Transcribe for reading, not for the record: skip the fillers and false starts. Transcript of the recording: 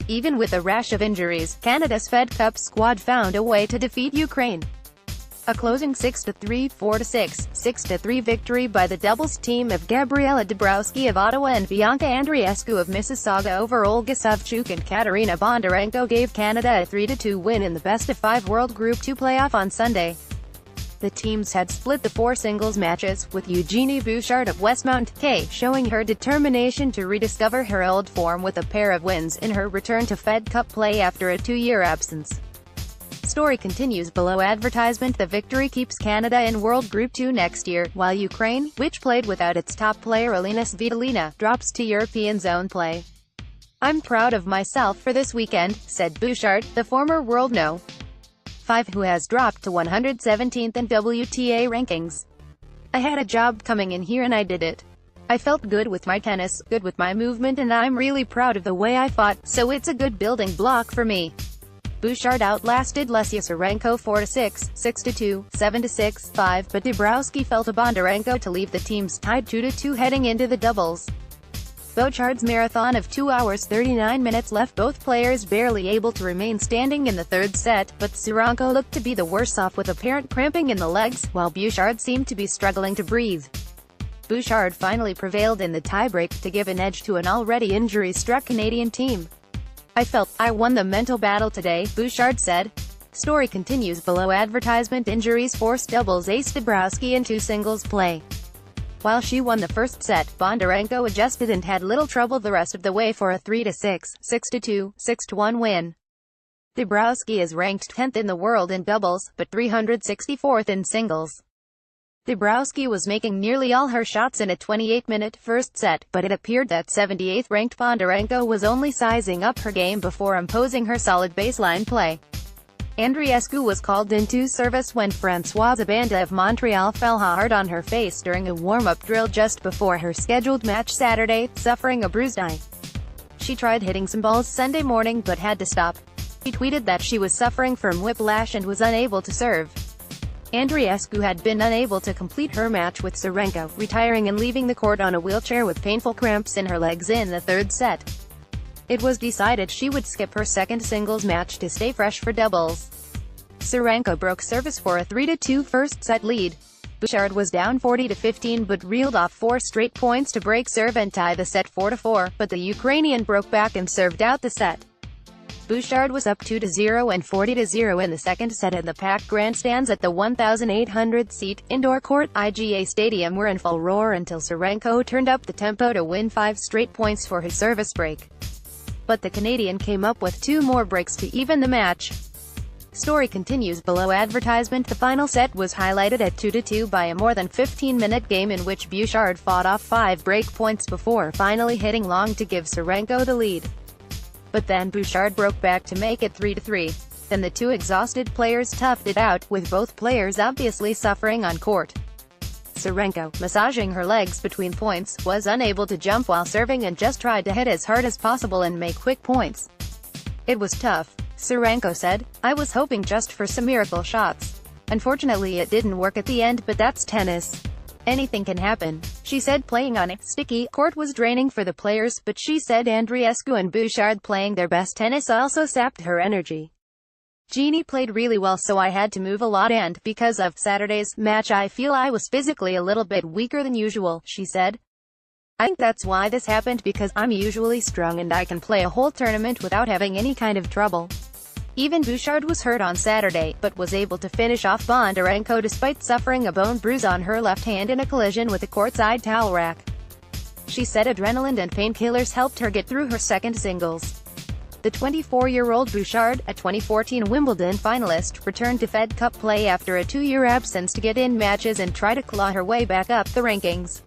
Even with a rash of injuries, Canada's Fed Cup squad found a way to defeat Ukraine. A closing 6-3, 4-6, 6-3 victory by the doubles team of Gabriela Dabrowski of Ottawa and Bianca Andreescu of Mississauga over Olga Savchuk and Kateryna Bondarenko gave Canada a 3-2 win in the best-of-5 World Group 2 playoff on Sunday. The teams had split the 4 singles matches, with Eugenie Bouchard of Westmount, K, showing her determination to rediscover her old form with a pair of wins in her return to Fed Cup play after a 2-year absence. Story continues below. Advertisement. The victory keeps Canada in World Group 2 next year, while Ukraine, which played without its top player Elena Svitolina, drops to European zone play. "I'm proud of myself for this weekend," said Bouchard, the former World No. 5 who has dropped to 117th in WTA rankings. "I had a job coming in here and I did it. I felt good with my tennis, good with my movement, and I'm really proud of the way I fought, so it's a good building block for me." Bouchard outlasted Lesia Sarenko 4-6, 6-2, 7-6, 5, but Dabrowski fell to Bondarenko to leave the teams tied 2-2 heading into the doubles. Bouchard's marathon of 2 hours 39 minutes left both players barely able to remain standing in the third set, but Sarenko looked to be the worse off with apparent cramping in the legs, while Bouchard seemed to be struggling to breathe. Bouchard finally prevailed in the tiebreak to give an edge to an already injury-struck Canadian team. "I felt I won the mental battle today," Bouchard said. Story continues below. Advertisement. Injuries forced doubles ace Dabrowski into singles play. While she won the first set, Bondarenko adjusted and had little trouble the rest of the way for a 3-6, 6-2, 6-1 win. Dabrowski is ranked 10th in the world in doubles, but 364th in singles. Dabrowski was making nearly all her shots in a 28-minute first set, but it appeared that 78th-ranked Bondarenko was only sizing up her game before imposing her solid baseline play. Andreescu was called into service when Françoise Banda of Montreal fell hard on her face during a warm-up drill just before her scheduled match Saturday, suffering a bruised eye. She tried hitting some balls Sunday morning but had to stop. She tweeted that she was suffering from whiplash and was unable to serve. Andreescu had been unable to complete her match with Sarenko, retiring and leaving the court on a wheelchair with painful cramps in her legs in the third set. It was decided she would skip her second singles match to stay fresh for doubles. Sarenko broke service for a 3-2 first-set lead. Bouchard was down 40-15 but reeled off 4 straight points to break serve and tie the set 4-4, but the Ukrainian broke back and served out the set. Bouchard was up 2-0 and 40-0 in the second set, and the packed grandstands at the 1,800-seat indoor court IGA Stadium were in full roar until Sarenko turned up the tempo to win 5 straight points for his service break. But the Canadian came up with 2 more breaks to even the match. Story continues below. Advertisement. The final set was highlighted at 2-2 by a more than 15-minute game in which Bouchard fought off 5 break points before finally hitting long to give Sarenko the lead. But then Bouchard broke back to make it 3-3. Then the 2 exhausted players toughed it out, with both players obviously suffering on court. Sarenko, massaging her legs between points, was unable to jump while serving and just tried to hit as hard as possible and make quick points. "It was tough," Sarenko said. "I was hoping just for some miracle shots. Unfortunately it didn't work at the end, but that's tennis. Anything can happen," she said. Playing on a sticky court was draining for the players, but she said Andreescu and Bouchard playing their best tennis also sapped her energy. "Jeannie played really well, so I had to move a lot, and because of Saturday's match I feel I was physically a little bit weaker than usual," she said. "I think that's why this happened, because I'm usually strong and I can play a whole tournament without having any kind of trouble." Even Bouchard was hurt on Saturday, but was able to finish off Bondarenko despite suffering a bone bruise on her left hand in a collision with a courtside towel rack. She said adrenaline and painkillers helped her get through her second singles. The 24-year-old Bouchard, a 2014 Wimbledon finalist, returned to Fed Cup play after a 2-year absence to get in matches and try to claw her way back up the rankings.